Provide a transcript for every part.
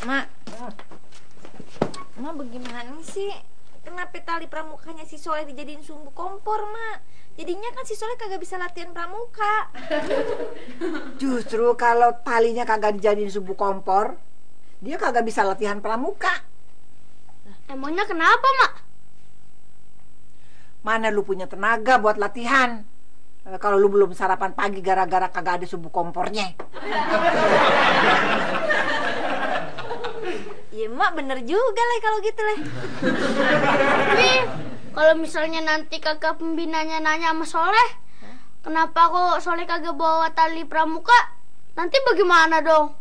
Mak, Mak bagaimana sih? Kenapa tali pramukanya si Soleh dijadiin sumbu kompor, Mak? Jadinya kan si Soleh kagak bisa latihan pramuka. Justru kalau talinya kagak dijadiin sumbu kompor, dia kagak bisa latihan pramuka. Emangnya kenapa, Mak? Mana lu punya tenaga buat latihan? Kalau lu belum sarapan pagi gara-gara kagak ada sumbu kompornya. Iya, Mak bener juga lah kalau gitu lah. Tapi kalau misalnya nanti kakak pembinanya nanya sama Soleh, kenapa kok Soleh kagak bawa tali pramuka? Nanti bagaimana dong?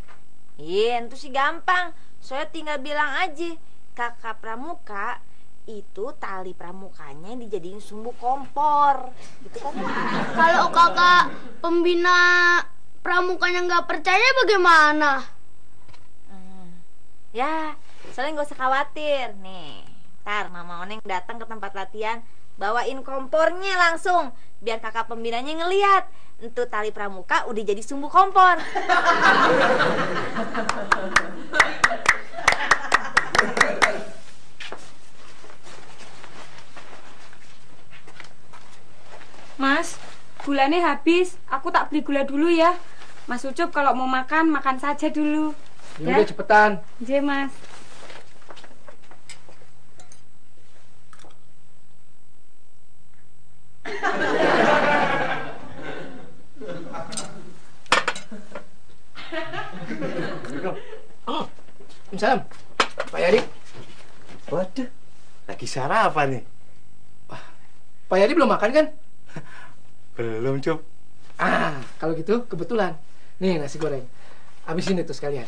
Iya, itu sih gampang. Soalnya tinggal bilang aja, kakak pramuka itu tali pramukanya dijadiin sumbu kompor. Gitu kan? Kalau kakak pembina pramukanya nggak percaya bagaimana? Ya, soalnya nggak usah khawatir. Nih, ntar Mama Oneng datang ke tempat latihan, bawain kompornya langsung, biar kakak pembinanya ngelihat. Itu tali pramuka udah jadi sumbu kompor. Mas, gulanya habis. Aku tak beli gula dulu ya. Mas Ucup kalau mau makan, makan saja dulu. Ya udah cepetan. Iya, Mas. Salam. Pak Yadi. Waduh, lagi sarapan nih. Pak Yadi belum makan kan? Belum, Cup. Kalau gitu kebetulan. Nih nasi goreng. Habisin itu sekalian.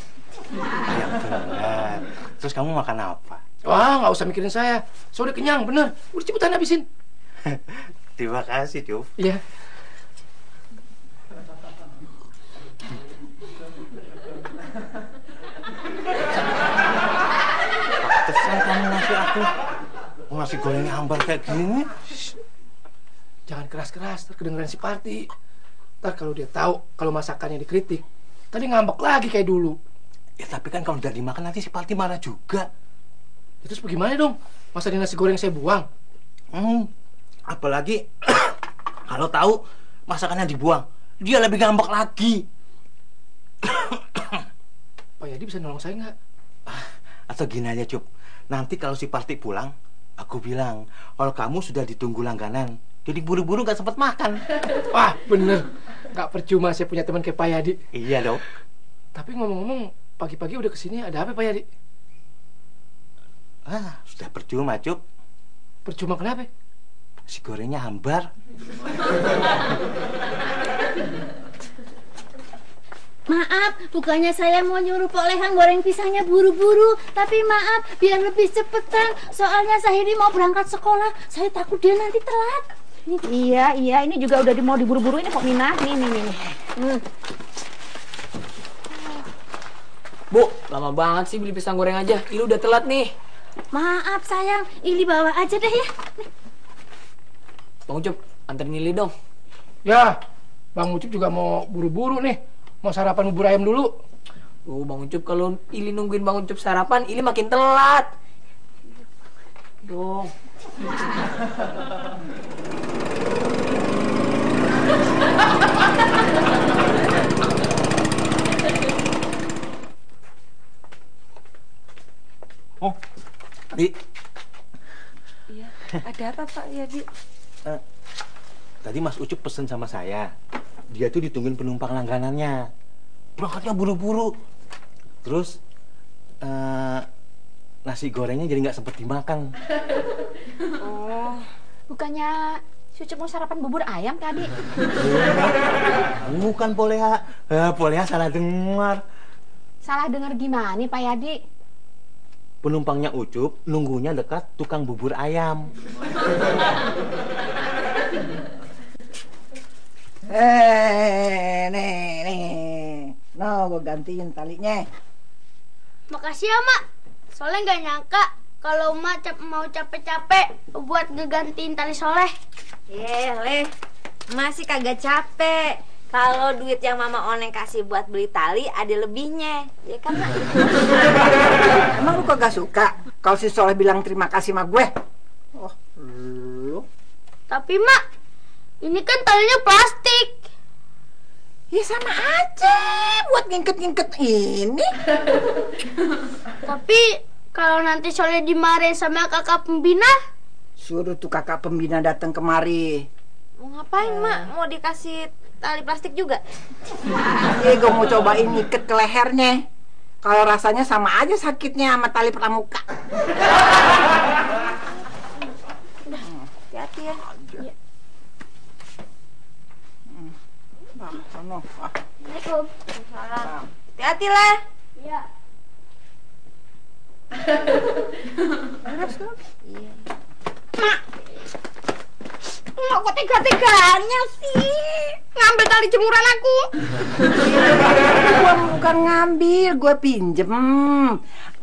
Ya benar. Terus kamu makan apa? Wah, nggak usah mikirin saya. Saya udah kenyang, bener. Udah cepetan habisin. Terima kasih, Cup. Iya. Pantesan kamu ngasih aku nasi gorengnya hambar kayak gini. Jangan keras-keras, terkedengeran si Parti. Ntar kalau dia tahu kalau masakannya dikritik, tadi ngambek lagi kayak dulu. Ya tapi kan kalau udah dimakan nanti si Parti marah juga. Terus bagaimana dong? Masa di nasi goreng saya buang? Apalagi kalau tahu masakannya dibuang, dia lebih ngambek lagi. Pak Yadi bisa nolong saya nggak? Atau gini aja, Cup. Nanti kalau si Parti pulang, aku bilang kalau kamu sudah ditunggu langganan, jadi buru-buru nggak sempat makan. Wah, bener. Nggak percuma saya punya teman kayak Pak Yadi. Iya dong. Tapi ngomong-ngomong, pagi-pagi udah kesini, ada apa Pak Yadi? Sudah percuma, Cup. Percuma kenapa? Si gorengnya hambar. Maaf, bukannya saya mau nyuruh Pok Lehang goreng pisangnya buru-buru, tapi maaf, biar lebih cepetan. Soalnya saya ini mau berangkat sekolah, saya takut dia nanti telat. Iya, ini juga udah mau diburu-buru ini kok Minah. Nih. Bu, lama banget sih beli pisang goreng aja. Ini udah telat nih. Maaf sayang, Ili bawa aja deh ya. Bang Ucup, anterin Ili dong. Ya, Bang Ucup juga mau buru-buru nih. Mau sarapan bubur ayam dulu. Bang Ucup, kalau Ili nungguin Bang Ucup sarapan, Ili makin telat. Dong. Oh, Di. Iya, ada apa Pak Yadi? Tadi Mas Ucup pesen sama saya. Dia tuh ditungguin penumpang langganannya. Berangkatnya buru-buru. Terus nasi gorengnya jadi nggak sempet dimakan. Oh, bukannya si Ucup mau sarapan bubur ayam tadi? Bukan Poleha. Poleha salah dengar. Salah dengar gimana nih Pak Yadi? Penumpangnya Ucup nunggunya dekat tukang bubur ayam. Nih. No, gue gantiin talinya. Makasih ya, Mak. Soleh nggak nyangka kalau Mak mau capek-capek buat ngegantiin tali Soleh. Leh, masih kagak capek. Kalau duit yang Mama Oneng kasih buat beli tali ada lebihnya, ya kan Mak? Emang lu kagak suka kalau si Soleh bilang terima kasih sama gue? Oh, lu. Tapi Mak, ini kan talinya plastik. Ya sama aja buat ngingket-ngingket ini. Tapi kalau nanti Soleh dimarahin sama kakak pembina, Suruh tuh kakak pembina datang kemari. Mau ngapain Mak? Mau dikasih tali plastik juga? Gue mau cobain ngiket ke lehernya. Kalau rasanya sama aja sakitnya sama tali pramuka. Hati-hati ya. Nah, sono. Assalamualaikum. Salam. Hati-hati lah. Iya. Iya. Mak, kok tega-teganya sih ngambil tali jemuran aku? Gue bukan ngambil, gue pinjem.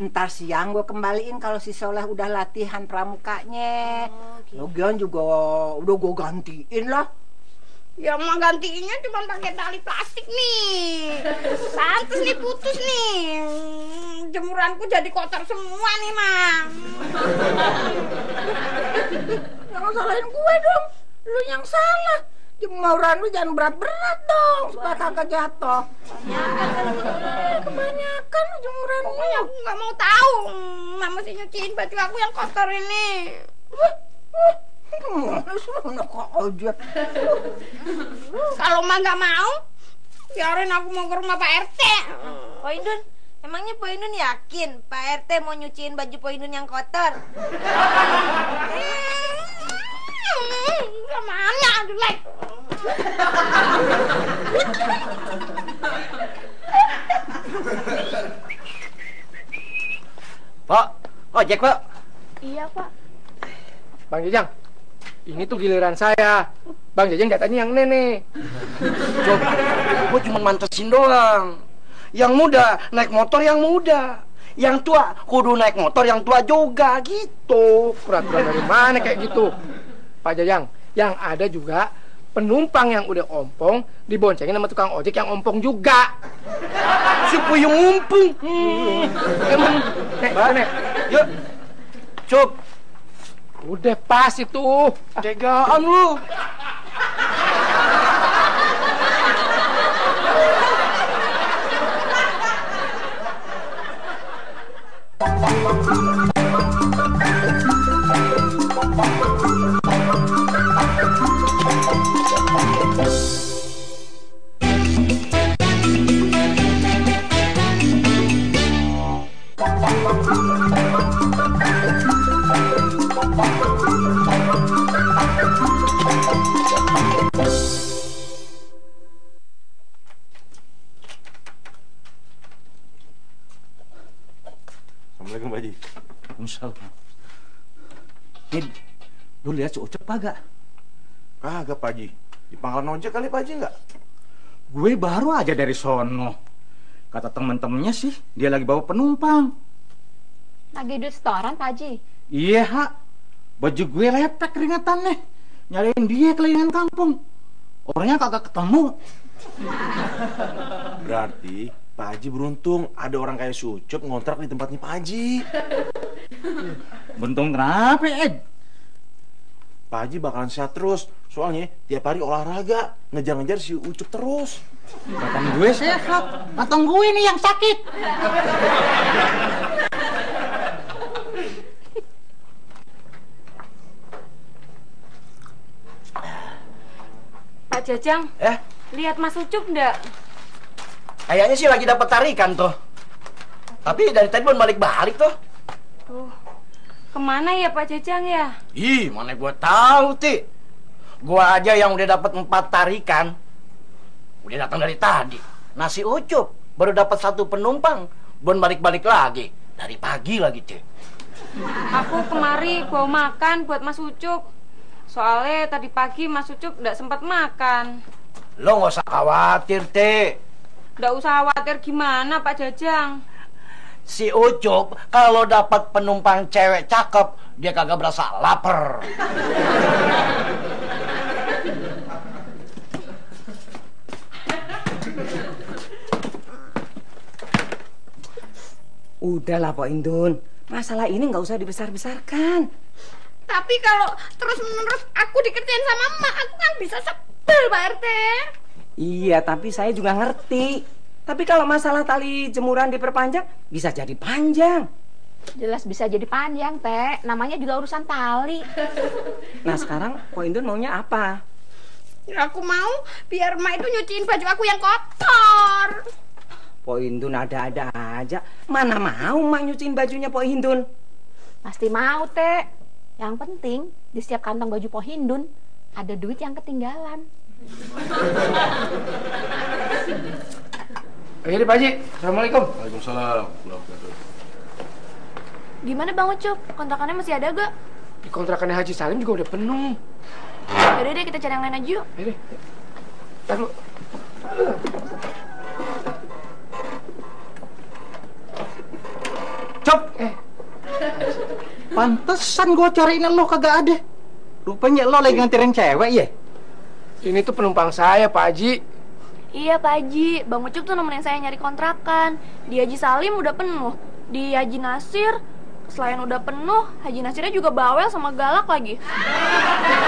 Ntar siang gue kembaliin kalau si Soleh udah latihan pramukanya. Lagian juga udah gue gantiin lah. Ya emang gantiinnya cuma pakai tali plastik nih. Pantes nih putus nih. Jemuranku jadi kotor semua nih, Mang. Jangan salahin gue dong. Lu yang salah. Jemuran lu jangan berat-berat dong supaya kagak jatuh. Kebanyakan lu jemuran lu. Pokoknya aku nggak mau tahu. Mama mesti nyuciin baju aku yang kotor ini. Enak aja. Kalau Mak nggak mau, biarin aku mau ke rumah Pak RT. Poindun, emangnya Poindun yakin Pak RT mau nyuciin baju Poindun yang kotor? Mana jelek. Pak, ojek Pak. Iya Pak. Bang Jajang, ini tuh giliran saya. Bang Jajang katanya yang nenek. Coba, gue cuma mantesin doang. Yang muda naik motor yang muda. Yang tua kudu naik motor yang tua juga gitu. Peraturan dari mana kayak gitu? Pak Jajang, yang ada juga penumpang yang udah ompong diboncengin sama tukang ojek yang ompong juga. Si puyung ngumpung. Emang, nek. Yuk, Cup. Udah pas itu. Tegaan lu. Assalamualaikum Pak Haji. Waalaikumsalam. Nih, lu lihat si Ucap kagak? Kagak Pak Haji. Di pangkalan ojek kali Pak Haji nggak? Gue baru aja dari sono. Kata temen-temennya sih, dia lagi bawa penumpang. Lagi duit setoran, Pak Haji. Iya, Hak. Baju gue lepek keringatannya. Nyariin dia kelilingan kampung. Orangnya kagak ketemu. Berarti Pak Haji beruntung ada orang kayak si Ucup ngontrak di tempatnya Pak Haji. Beruntung kenapa, Ed? Pak Haji bakalan sehat terus. Soalnya tiap hari olahraga, ngejar-ngejar si Ucup terus. Batang gue sehat. Batang gue nih yang sakit. Pak Jajang, lihat Mas Ucup enggak? Kayaknya sih lagi dapat tarikan tuh. Tapi dari tadi belum balik-balik tuh. Kemana ya Pak Jajang ya? Ih, mana gua tahu, Ti. Gua aja yang udah dapat 4 tarikan. Udah datang dari tadi. Nasi Ucup baru dapat 1 penumpang. Belum balik-balik lagi. Dari pagi lagi, Ti. Aku kemari bawa makan buat Mas Ucup. Soalnya tadi pagi Mas Ucup nggak sempat makan. Lo nggak usah khawatir, Ti. Nggak usah khawatir gimana Pak Jajang. Si Ucup kalau dapat penumpang cewek cakep, dia kagak berasa lapar. Udahlah Pak Indun, masalah ini nggak usah dibesar-besarkan. Tapi kalau terus-menerus aku dikerjain sama emak, aku kan bisa sebel, Pak RT. Iya, tapi saya juga ngerti. Tapi kalau masalah tali jemuran diperpanjang, bisa jadi panjang. Jelas bisa jadi panjang, Teh. Namanya juga urusan tali. Nah, sekarang Pak Indun maunya apa? Ya, aku mau biar emak itu nyuciin baju aku yang kotor. Pak Indun ada-ada aja. Mana mau emak nyuciin bajunya Pak Indun? Pasti mau, Teh. Yang penting di setiap kantong baju Po Hindun ada duit yang ketinggalan. Ayo Pak Haji, Assalamualaikum. Waalaikumsalam. Gimana Bang Ucup? Kontrakannya masih ada gak? Di kontrakannya Haji Salim juga udah penuh. Yaudah deh, kita cari yang lain aja yuk. Ayo deh. Ntar lu. Cop. Pantesan gua cariin lo kagak ada. Rupanya lo lagi nganterin cewek ya? Ini tuh penumpang saya, Pak Haji. Iya Pak Haji, Bang Ucup tuh nemenin saya nyari kontrakan. Di Haji Salim udah penuh. Di Haji Nasir, selain udah penuh, Haji Nasirnya juga bawel sama galak lagi.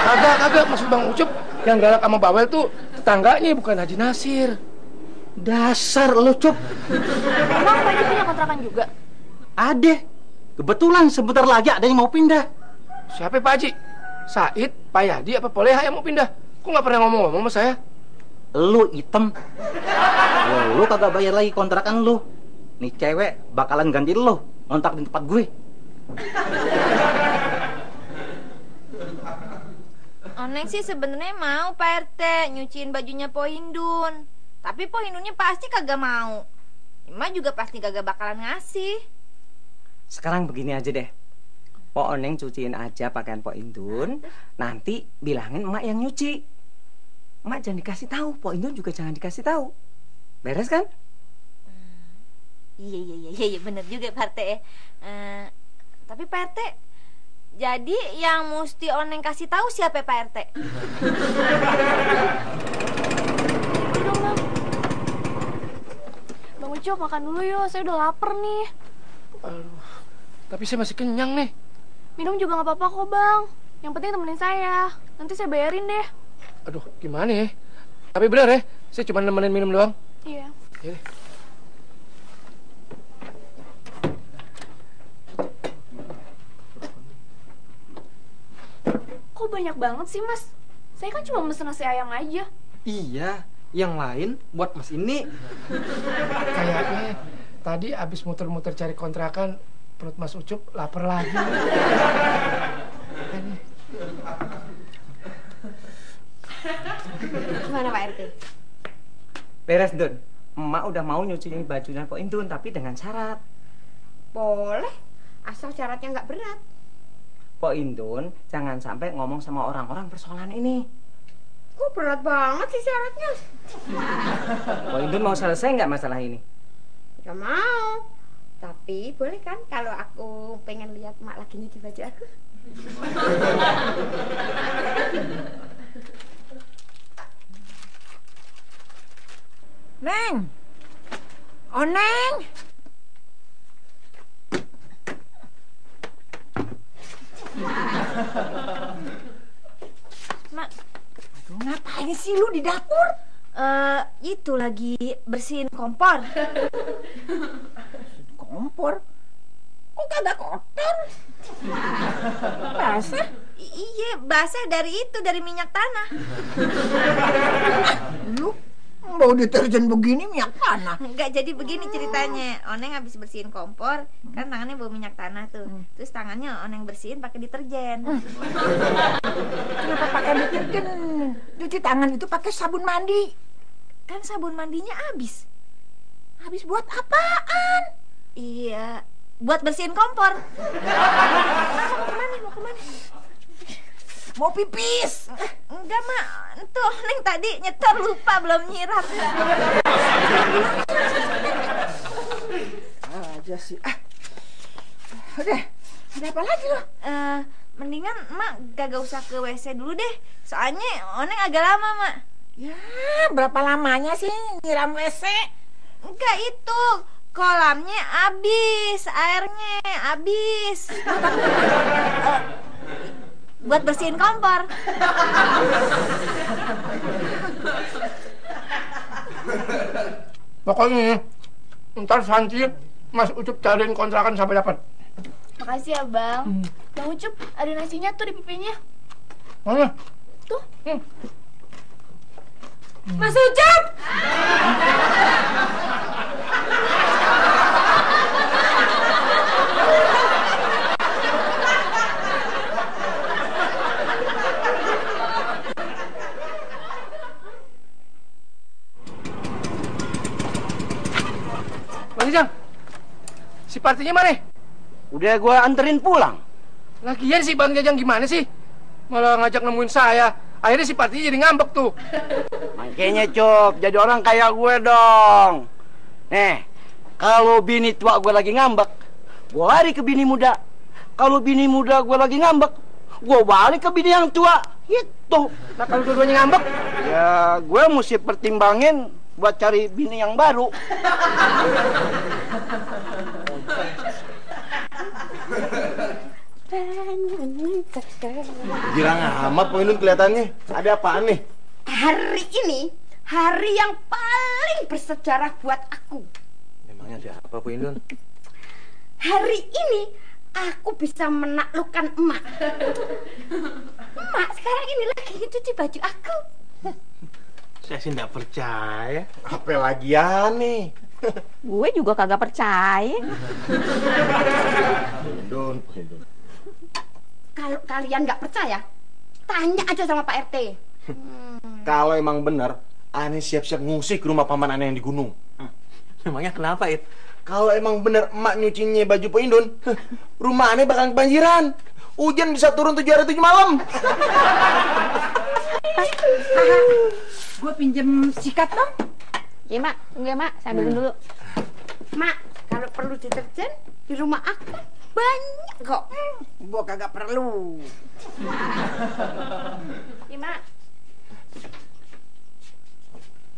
Kagak, maksud Bang Ucup yang galak sama bawel tuh tetangganya, bukan Haji Nasir. Dasar lo, Cop. Emang Pak Haji punya kontrakan juga? Ada. Kebetulan sebentar lagi ada yang mau pindah. Siapa Pak Haji? Said, Pak Yadi, apa Poleha yang mau pindah? Kok nggak pernah ngomong-ngomong sama saya? Lu item. Lu kagak bayar lagi kontrakan lu. Nih cewek bakalan ganti lu ngontrak di tempat gue. Oneng sih sebenarnya mau Pak RT nyuciin bajunya Po Hindun. Tapi Po Hindunnya pasti kagak mau. Emak juga pasti kagak bakalan ngasih. Sekarang begini aja deh. Po Oneng cuciin aja pakaian Po Indun. Nanti bilangin emak yang nyuci. Emak jangan dikasih tahu, Po Indun juga jangan dikasih tahu. Beres kan? Iya bener juga Pak RT. Tapi Pak RT, jadi yang mesti Oneng kasih tahu siapa Pak RT? Bang Ucup makan dulu yuk, saya udah lapar nih. Aduh, tapi saya masih kenyang nih. Minum juga gak apa-apa kok Bang. Yang penting temenin saya. Nanti saya bayarin deh. Aduh, gimana ya? Tapi benar ya, saya cuma nemenin minum doang. Iya. Iya deh. Kok banyak banget sih Mas? Saya kan cuma mesen nasi ayam aja. Iya, yang lain buat Mas ini. Kayaknya tadi abis muter-muter cari kontrakan, perut Mas Ucup lapar lagi. Gimana Pak RT? Beres, Dun. Emak udah mau nyuciin bajunya Po Indun, tapi dengan syarat. Boleh, asal syaratnya nggak berat. Po Indun jangan sampai ngomong sama orang-orang persoalan ini. Kok berat banget sih syaratnya? Po Indun mau selesai nggak masalah ini? Gak mau. Tapi boleh kan kalau aku pengen lihat Mak lagi nyuci baju aku? Neng! Oh, Neng! Mak, Aduh, ngapain sih lu di dapur? itu lagi bersihin kompor. Kompor? Kok kagak kotor? Basah? Iya, basah dari itu, dari minyak tanah. Lu bau deterjen begini minyak tanah. Enggak, jadi begini ceritanya. Oneng habis bersihin kompor, kan tangannya bau minyak tanah tuh. Terus tangannya Oneng bersihin pakai deterjen. Kenapa pakai deterjen? Cuci tangan itu pakai sabun mandi. Kan sabun mandinya habis. Habis buat apaan? Iya, buat bersihin kompor. Mau kemana? Mau pipis? Enggak, Mak. Tuh, Neng tadi nyetor lupa belum nyiram. Aja sih. Udah, ada apa lagi lo? Mendingan Mak gak usah ke WC dulu deh. Soalnya Oneng agak lama, Mak. Ya, berapa lamanya sih nyiram WC? Enggak itu. kolamnya habis, airnya habis. Buat bersihin kompor. Pokoknya ntar Santi Mas Ucup cariin kontrakan sampai dapat. Makasih ya Bang. Bang Ucup, ada nasinya tuh di pipinya. Mana? Tuh. Mas Ucup! Bang Jajang, si partinya mana? Udah gua anterin pulang. Lagian si Bang Jajang gimana sih? Malah ngajak nemuin saya. Akhirnya si partinya jadi ngambek tuh. Makanya Cup, jadi orang kayak gue dong. Nih, kalau bini tua gue lagi ngambek, gue lari ke bini muda. Kalau bini muda gue lagi ngambek, gue balik ke bini yang tua. Gitu. Nah kalau dua-duanya ngambek? Ya, gue mesti pertimbangin buat cari bini yang baru. Girang amat Poindun kelihatannya. Ada apaan nih? Hari ini hari yang paling bersejarah buat aku. Memangnya ada apa Poindun? Hari ini aku bisa menaklukkan emak. Emak sekarang ini lagi cuci baju aku. Saya sih nggak percaya. Apa lagian nih? Gue juga kagak percaya. Poindun. Kalau kalian nggak percaya, tanya aja sama Pak RT. Kalau emang bener, aneh siap-siap ngungsi ke rumah paman aneh yang di gunung. Memangnya kenapa, It? Kalau emang bener emak nyucinya baju Poindun, rumah aneh bakal kebanjiran. Hujan bisa turun 7 hari 7 malam. Gue pinjem sikat dong. Iya Mak, tunggu ya Mak, saya ambilin dulu. Mak, kalau perlu deterjen di rumah aku banyak kok. Gue kagak perlu. Iya Mak.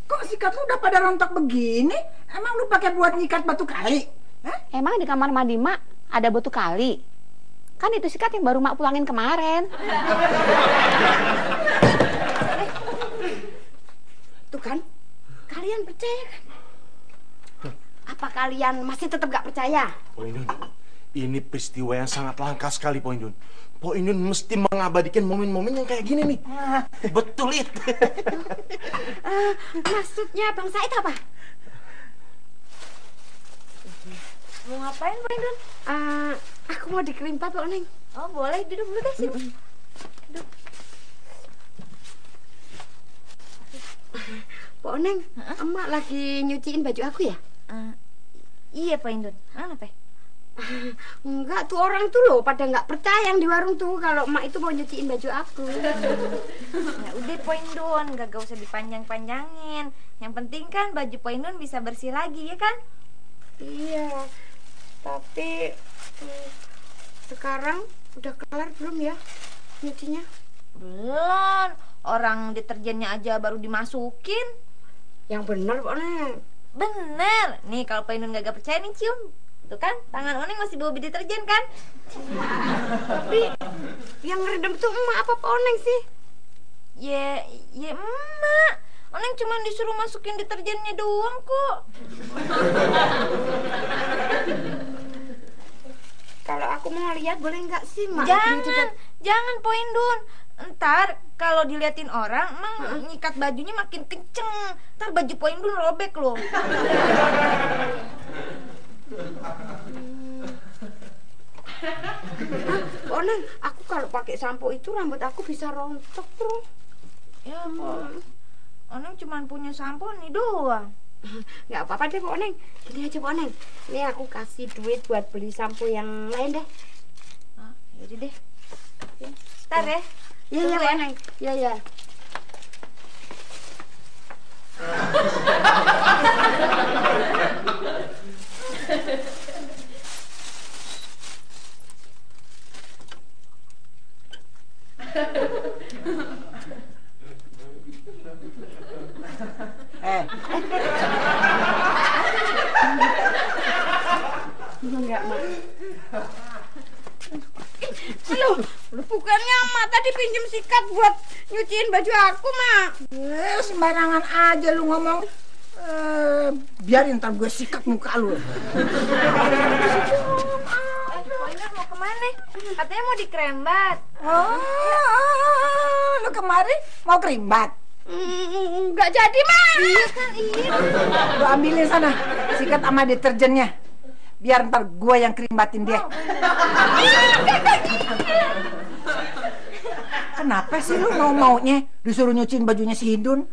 Kok sikat lu udah pada rontok begini? Emang lu pakai buat nyikat batu kali? Hah? Emang di kamar mandi Mak ada batu kali? Kan itu sikat yang baru Mak pulangin kemarin. Tuh kan, kalian percaya kan? Apa kalian masih tetap gak percaya? Poindun, ini peristiwa yang sangat langka sekali, Poindun. Poindun mesti mengabadikan momen-momen yang kayak gini nih. Betul, It. Maksudnya Bang Said apa? Mau ngapain Poindun? Aku mau dikerimpat Pak Neng. Oh boleh, duduk dulu deh sini. Duduk. Pak Neng, emak lagi nyuciin baju aku ya? Iya Poindun. Kenapa? Enggak, tuh orang tuh loh pada nggak percaya yang di warung tuh kalau emak itu mau nyuciin baju aku. Ya udah Poindun, gak usah dipanjang-panjangin. Yang penting kan baju Poindun bisa bersih lagi ya kan? Iya, tapi sekarang udah kelar belum ya nyucinya? Belum, orang deterjennya aja baru dimasukin. Yang bener Pak Neng. Bener. Nih kalau Poindun gak percaya nih cium. Tuh kan, tangan Oneng masih bau deterjen kan? Tapi yang ngeredam tuh emak apa Pak Oneng sih? Ya emak. Oneng cuma disuruh masukin deterjennya doang kok. Kalau aku mau lihat boleh nggak sih mak? Jangan Poindun. Ntar kalau diliatin orang, emang nyikat bajunya makin kenceng. Ntar baju Poindun robek loh. Oneng, aku kalau pakai sampo itu rambut aku bisa rontok terus. Ya Oneng cuma punya sampo nih doang. Nggak apa-apa deh Pak Oneng. Gini aja Pak Oneng, ini aku kasih duit buat beli sampo yang lain deh. Yaudah deh. Ntar ya. Iya Pak Oneng. Iya. Enggak, Mak. Bukannya Mak tadi pinjem sikat buat nyuciin baju aku, Mak. Sembarangan aja lu ngomong. Biarin ntar gue sikat muka lu. Poindan mau kemana? Katanya mau dikerembat. Lu kemari mau kerimbat? Enggak jadi, Mak. Iya kan, iya. Lu ambilin sana sikat sama deterjennya. Biar ntar gue yang kerimbatin dia. Kenapa sih lu mau-maunya disuruh nyuciin bajunya si Hindun?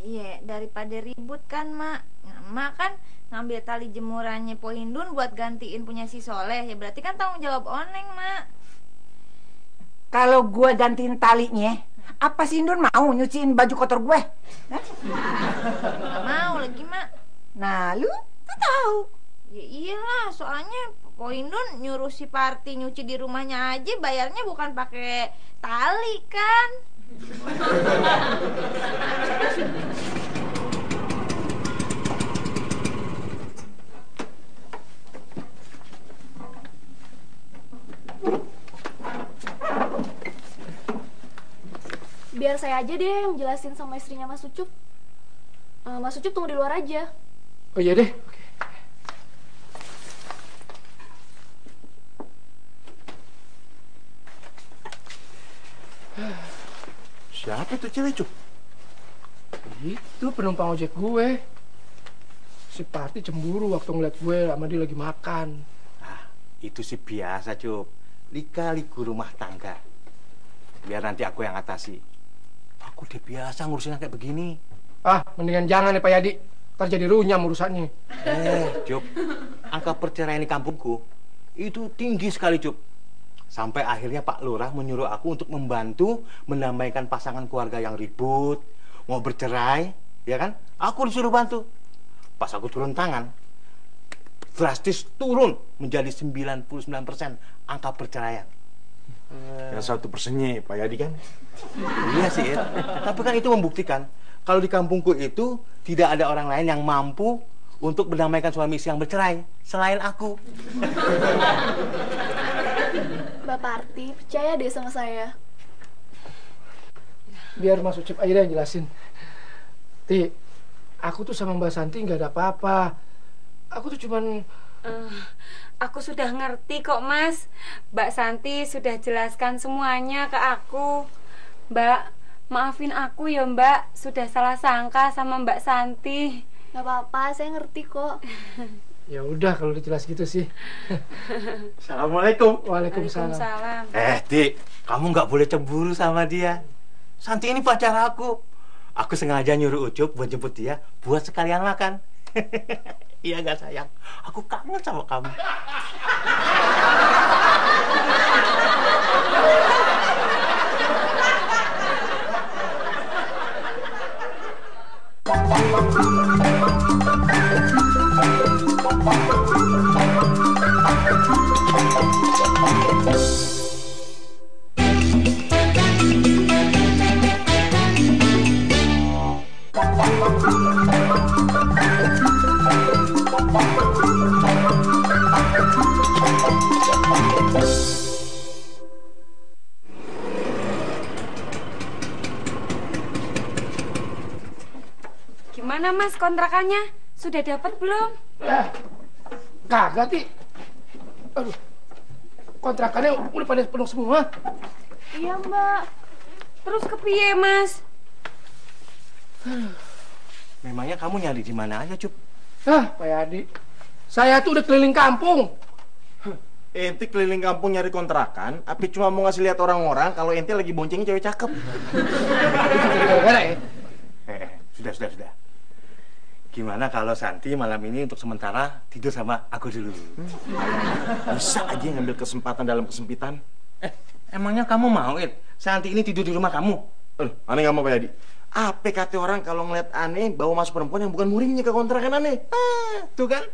Iya, daripada ribut kan, Mak. Nah, Mak kan ngambil tali jemurannya Po Hindun buat gantiin punya si Soleh. Ya berarti kan tanggung jawab Oneng, Mak. Kalau gue gantiin talinya, apa si Hindun mau nyuciin baju kotor gue? Hah? Nggak mau lagi, Mak. Nah, lu tuh tahu. Ya iyalah, soalnya Po Hindun nyuruh si Parti nyuci di rumahnya aja, bayarnya bukan pakai tali kan. Biar saya aja deh yang jelasin sama istrinya Mas Ucup. Mas Ucup tunggu di luar aja. Oh iya deh. Siapa tuh cewek, Cuk? Itu penumpang ojek gue. Si Parti cemburu waktu ngeliat gue sama dia lagi makan. Itu sih biasa, Cuk. Lika-liku rumah tangga. Biar nanti aku yang atasi. Aku udah biasa ngurusin kayak begini. Mendingan jangan ya Pak Yadi. Ntar jadi runyam urusannya. Cuk, angka perceraian di kampungku itu tinggi sekali, Cuk. Sampai akhirnya Pak Lurah menyuruh aku untuk membantu mendamaikan pasangan keluarga yang ribut, mau bercerai, ya kan? Aku disuruh bantu. Pas aku turun tangan, drastis turun menjadi 99% angka perceraian. Yang 1%-nya Pak Yadi kan? Iya sih, tapi kan itu membuktikan kalau di kampungku itu tidak ada orang lain yang mampu untuk mendamaikan suami istri yang bercerai selain aku. Bapak Parti, percaya deh sama saya. Biar Mas Ucup aja deh yang jelasin. Ti, aku tuh sama Mbak Santi nggak ada apa-apa. Aku tuh cuman... Aku sudah ngerti kok, Mas. Mbak Santi sudah jelaskan semuanya ke aku. Mbak, maafin aku ya, Mbak. Sudah salah sangka sama Mbak Santi. Gak apa-apa, saya ngerti kok. Ya udah kalau dijelas gitu sih. Assalamualaikum. Waalaikumsalam. Dik, kamu nggak boleh cemburu sama dia. Santi ini pacar aku. Aku sengaja nyuruh Ucup buat jemput dia, buat sekalian makan. Iya nggak sayang? Aku kangen sama kamu. Gimana, Mas, kontrakannya? Sudah dapat belum? Kagak, Ti. Aduh, kontrakannya udah pada penuh semua. Iya, Mbak. Terus kepiye, Mas? Memangnya kamu nyari di mana aja, Cup? Pak Yadi, saya tuh udah keliling kampung. Ente keliling kampung nyari kontrakan, tapi cuma mau ngasih lihat orang-orang kalau ente lagi boncengin cewek cakep. Gara-gara ya? Sudah. Gimana kalau Santi malam ini untuk sementara tidur sama aku dulu? Bisa aja ngambil kesempatan dalam kesempitan. Emangnya kamu mau, Santi ini tidur di rumah kamu? Aneh nggak mau, Pak Yadi. Apa kata orang kalau ngeliat aneh bawa masuk perempuan yang bukan murimnya ke kontrakan aneh? Tuh kan?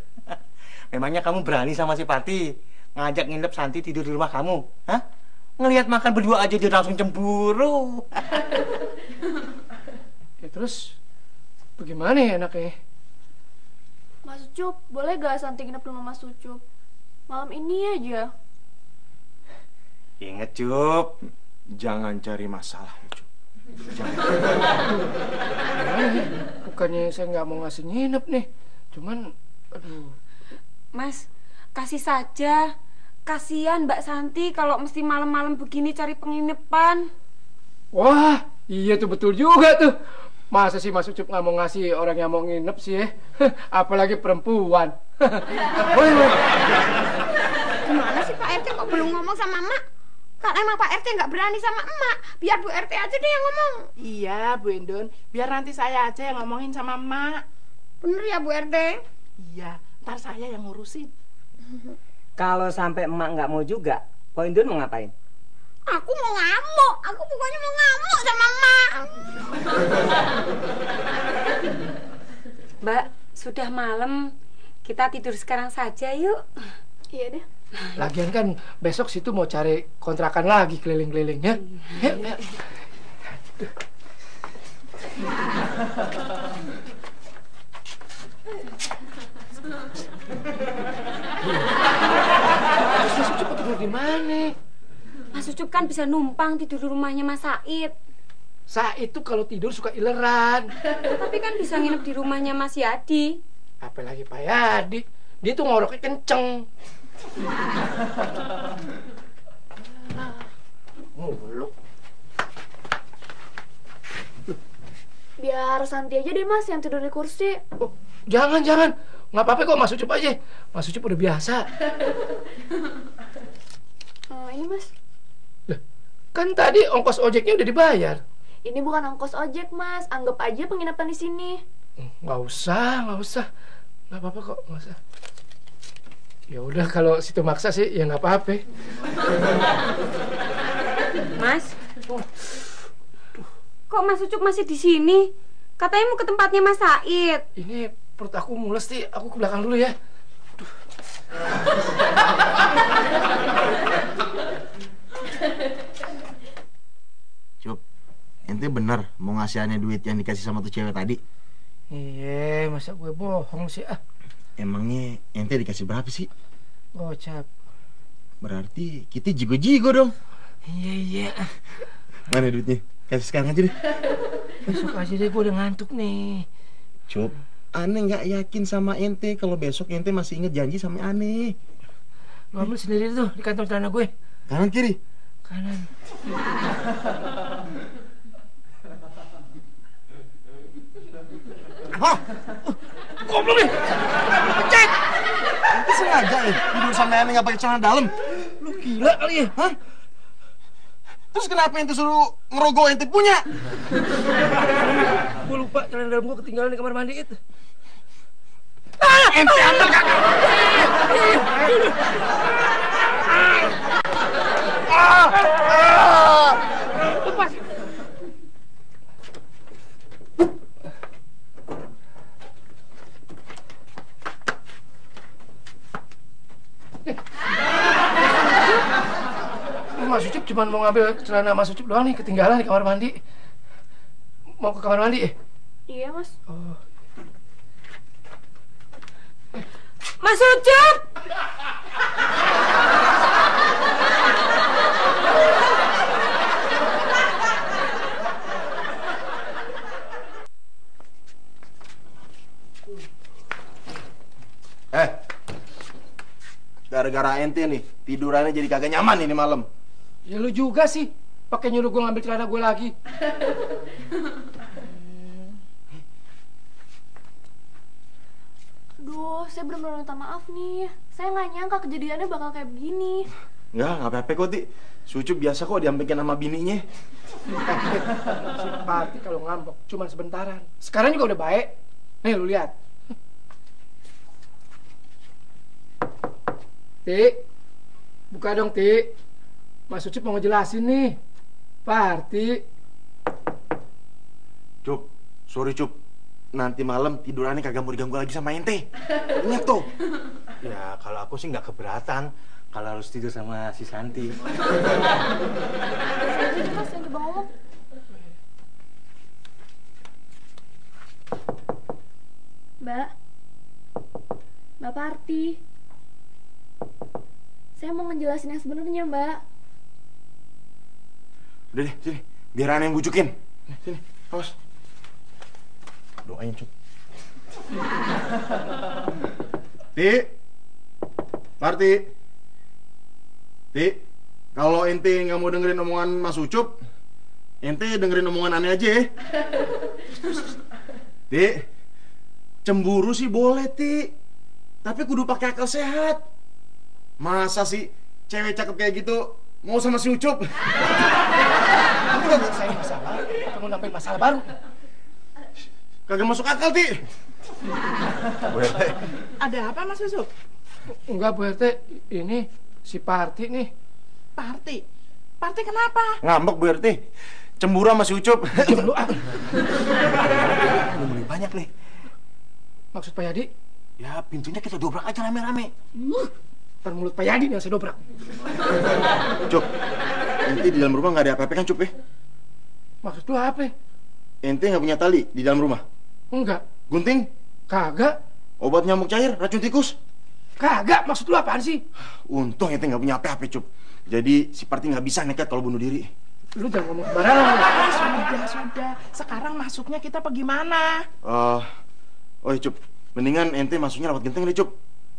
Memangnya kamu berani sama si Parti ngajak nginep Santi tidur di rumah kamu? Hah? Ngelihat makan berdua aja dia langsung cemburu. Ya terus bagaimana ya enaknya? Mas Ucup, boleh gak Santi nginep di rumah Mas Ucup? Malam ini aja. Ingat, Cup. Jangan cari masalah, Cup. Bukannya saya nggak mau ngasih nginep nih. Cuman, aduh. Mas, kasih saja. Kasihan Mbak Santi kalau mesti malam-malam begini cari penginapan. Wah, iya tuh betul juga tuh. Masa sih Mas Ucup nggak mau ngasih orang yang mau nginep sih? Apalagi perempuan. Gimana sih Pak RT kok belum ngomong sama emak? Karena emang Pak RT nggak berani sama emak. Biar Bu RT aja deh yang ngomong. Iya, Bu Indun. Biar nanti saya aja yang ngomongin sama emak. Bener ya Bu RT? Iya, ntar saya yang ngurusin. Kalau sampai emak nggak mau juga, Po Indun mau ngapain? Aku mau ngamuk. Aku pokoknya mau ngamuk sama emak. Mbak, sudah malam. Kita tidur sekarang saja yuk. Iya deh. Lagian kan besok situ mau cari kontrakan lagi keliling-kelilingnya. Yuk, yuk. Mas Ucup tidur di mana? Mas Ucup kan bisa numpang tidur di rumahnya Mas Said. Said tuh kalau tidur suka ileran. Tapi kan bisa nginep di rumahnya Mas Yadi. Apalagi Pak Yadi, dia tuh ngoroknya kenceng. Mulu. Biar Santi aja deh Mas yang tidur di kursi. Oh, jangan. Nggak apa-apa kok, Mas Ucup aja. Mas Ucup udah biasa. Ini Mas. Lah, kan tadi ongkos ojeknya udah dibayar. Ini bukan ongkos ojek Mas. Anggap aja penginapan di sini. Nggak usah. Nggak apa-apa kok, nggak usah. Ya udah kalau situ maksa sih ya nggak apa-apa. Mas, kok Mas Ucup masih di sini? Katanya mau ke tempatnya Mas Said. Ini perut aku mules sih, aku ke belakang dulu ya. Aduh. Cup, ente bener mau ngasih aneh duit yang dikasih sama tuh cewek tadi? Iya, masa gue bohong sih ah. Emangnya ente dikasih berapa sih? Gocap. Berarti kita jigo-jigo dong. Iya. Mana duitnya? Kasih sekarang aja deh. Besok aja deh, gue udah ngantuk nih. Cup, aneh nggak yakin sama ente kalau besok ente masih inget janji sama aneh. Lo ambil sendiri tuh di kantong celana gue. Kanan kiri? Kanan. Hah? Goblok nih! Cek! Ente sengaja ya tidur sama aneh nggak pakai celana dalam? Lu gila kali ya? Hah? Terus kenapa ente suruh ngerogoh ente punya? Gue lupa celana dalam gue ketinggalan di kamar mandi itu. Ente ambil kakak! Lepas! Mas Ucup cuma mau ngambil celana Mas Ucup doang nih, ketinggalan di kamar mandi. Mau ke kamar mandi? Iya Mas. Oh. Mas Ucup! Gara-gara ente nih, tidurannya jadi kagak nyaman ini malam. Ya lu juga sih, pakai nyuruh gue ngambil celana gue lagi. Aduh, saya benar-benar minta maaf nih. Saya nggak nyangka kejadiannya bakal kayak begini. Nggak apa-apa kok, Ti. Sucup biasa kok diambilkan sama bininya. Si Pati kalau ngambek cuma sebentaran. Sekarang juga udah baik. Nih lu lihat. Ti, buka dong Ti. Mas Ucup mau ngejelasin nih. Parti. Cup, sorry Cup. Nanti malam tidurannya kagak mau diganggu lagi sama ente. Ingat tuh. Ya kalau aku sih nggak keberatan kalau harus tidur sama si Santi. Mas yang coba ngomong. Mbak Parti. Saya mau ngejelasin yang sebenarnya, Mbak. Udah deh, sini. Biar Ana yang bujukin. Sini, awas. Doain, Cup. Ti. Parti. Ti. Kalau ente nggak mau dengerin omongan Mas Ucup, ente dengerin omongan Ane aja ya. Ti. Cemburu sih boleh, Ti. Tapi kudu pakai akal sehat. Masa sih cewek cakep kayak gitu mau sama si Ucup? Saya masalah, kamu nambahin masalah baru. Kagak masuk akal, Ti. Ada apa Mas Ucup? Enggak, Bu RT. Ini si Parti nih. Parti? Parti kenapa? Ngambek, Bu RT. Cemburu sama si Ucup. Cemburu apa? Udah banyak nih. Maksud Pak Yadi? Ya, pintunya kita dobrak aja rame-rame. Ntar mulut Pak Yadi yang saya dobrak. Cup, ente di dalam rumah nggak ada apa-apa kan, Cup ya? Maksud lu apa? Ente nggak punya tali di dalam rumah? Enggak. Gunting? Kagak. Obat nyamuk cair, racun tikus? Kagak, maksud lu apaan sih? Untung ente nggak punya apa-apa, Cup. Jadi si Parti nggak bisa nekat kalau bunuh diri. Lu jangan ngomong sembarangan. Sudah. Sekarang masuknya kita apa gimana? Oh, Cup. Mendingan ente masuknya lewat genteng deh, Cup.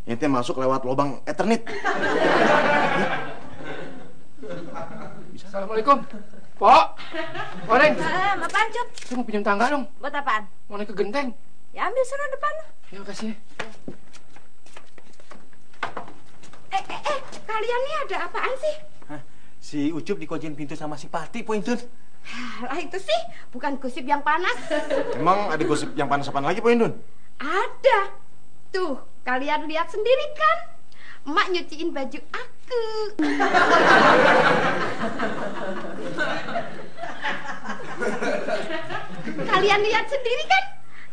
Ente masuk lewat lubang Eternit. Assalamualaikum. Pok. Oreng. Apaan, Cup? Saya mau pinjam tangga dong. Buat apaan? Mau naik ke genteng. Ya ambil sana depan. Ya, makasih. Kalian nih ada apaan sih? Si Ucup dikunciin pintu sama si Parti, Po Indun. Lah itu sih bukan gosip yang panas. Emang ada gosip yang panas apaan lagi, Po Indun? Ada. Tuh, kalian lihat sendiri kan? Emak nyuciin baju aku. Kalian lihat sendiri kan?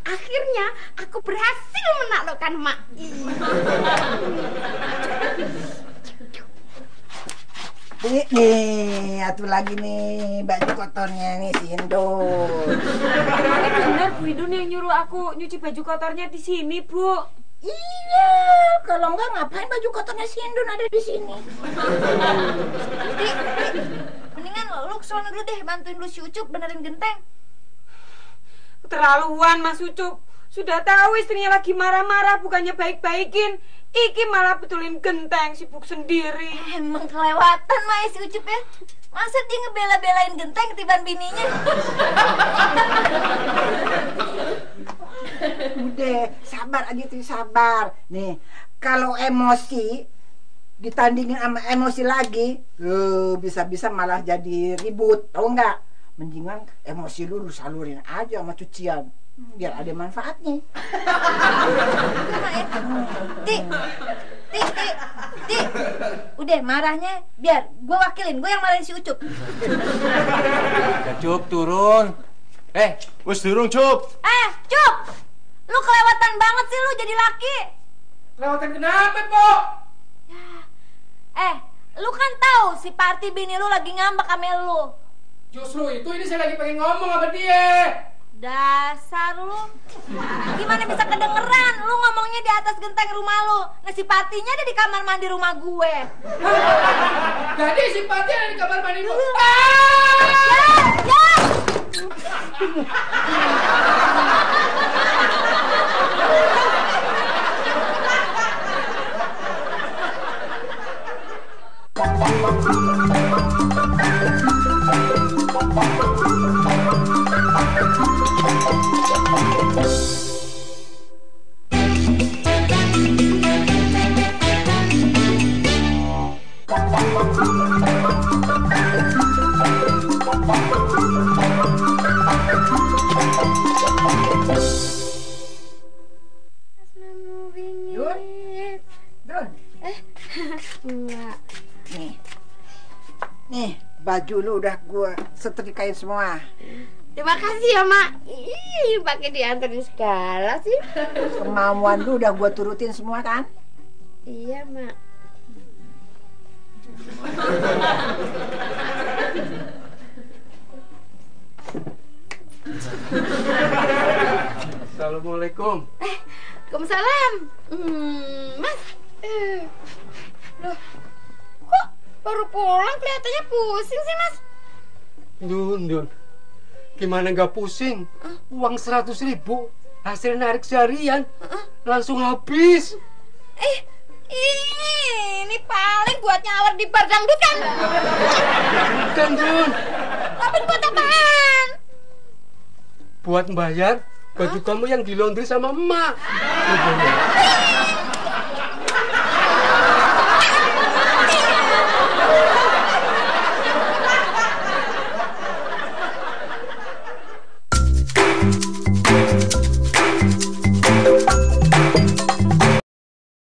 Akhirnya aku berhasil menaklukkan emak. Nih, atuh lagi nih baju kotornya nih si Indun. Ini benar Bu Indun yang nyuruh aku nyuci baju kotornya di sini, Bu. Iya, kalau enggak ngapain baju kotornya si Indun ada di sini? Di, mendingan lu kesana dulu deh, bantuin lu si Ucup benerin genteng. Keterlaluan Mas Ucup. Sudah tahu istrinya lagi marah-marah, bukannya baik-baikin. Iki malah betulin genteng, sibuk sendiri. Emang kelewatan mah si Ucup ya. Masa dia ngebela-belain genteng ketiban bininya? Udah, sabar aja tuh, sabar. Nih, kalau emosi ditandingin sama emosi lagi, bisa-bisa malah jadi ribut, tau nggak? Mendingan emosi lu salurin aja sama cucian, biar ada manfaatnya. Ti, udah marahnya biar gue wakilin, gue yang marahin si Ucup. Ya, Cup, turun. Wes turun, Cup. Cup, lu kelewatan banget sih lu jadi laki. Kelewatan kenapa, Pok? Lu kan tahu si Parti bini lu lagi ngambek sama lu. Justru itu ini saya lagi pengen ngomong sama dia. Dasar lu. Gimana bisa kedengeran? Lu ngomongnya di atas genteng rumah lu. Nah si Partinya ada di kamar mandi rumah gue. Jadi si Parti ada di kamar mandi. Ya. Enggak. Nih, baju lu udah gua setrikain semua. Terima kasih ya, Mak. Ih, pakai dianterin segala sih. Kemauan lu udah gua turutin semua kan? Iya, Mak. Assalamualaikum. Waalaikumsalam. Mas. Loh, Baru pulang kelihatannya pusing sih, Mas. Dun. Gimana nggak pusing? Uang 100.000 hasil narik seharian langsung habis. Ini paling buat nyawar di bar dangdut kan? Bukan, Dun. Tapi buat apaan? Buat bayar baju kamu yang di laundry sama emak.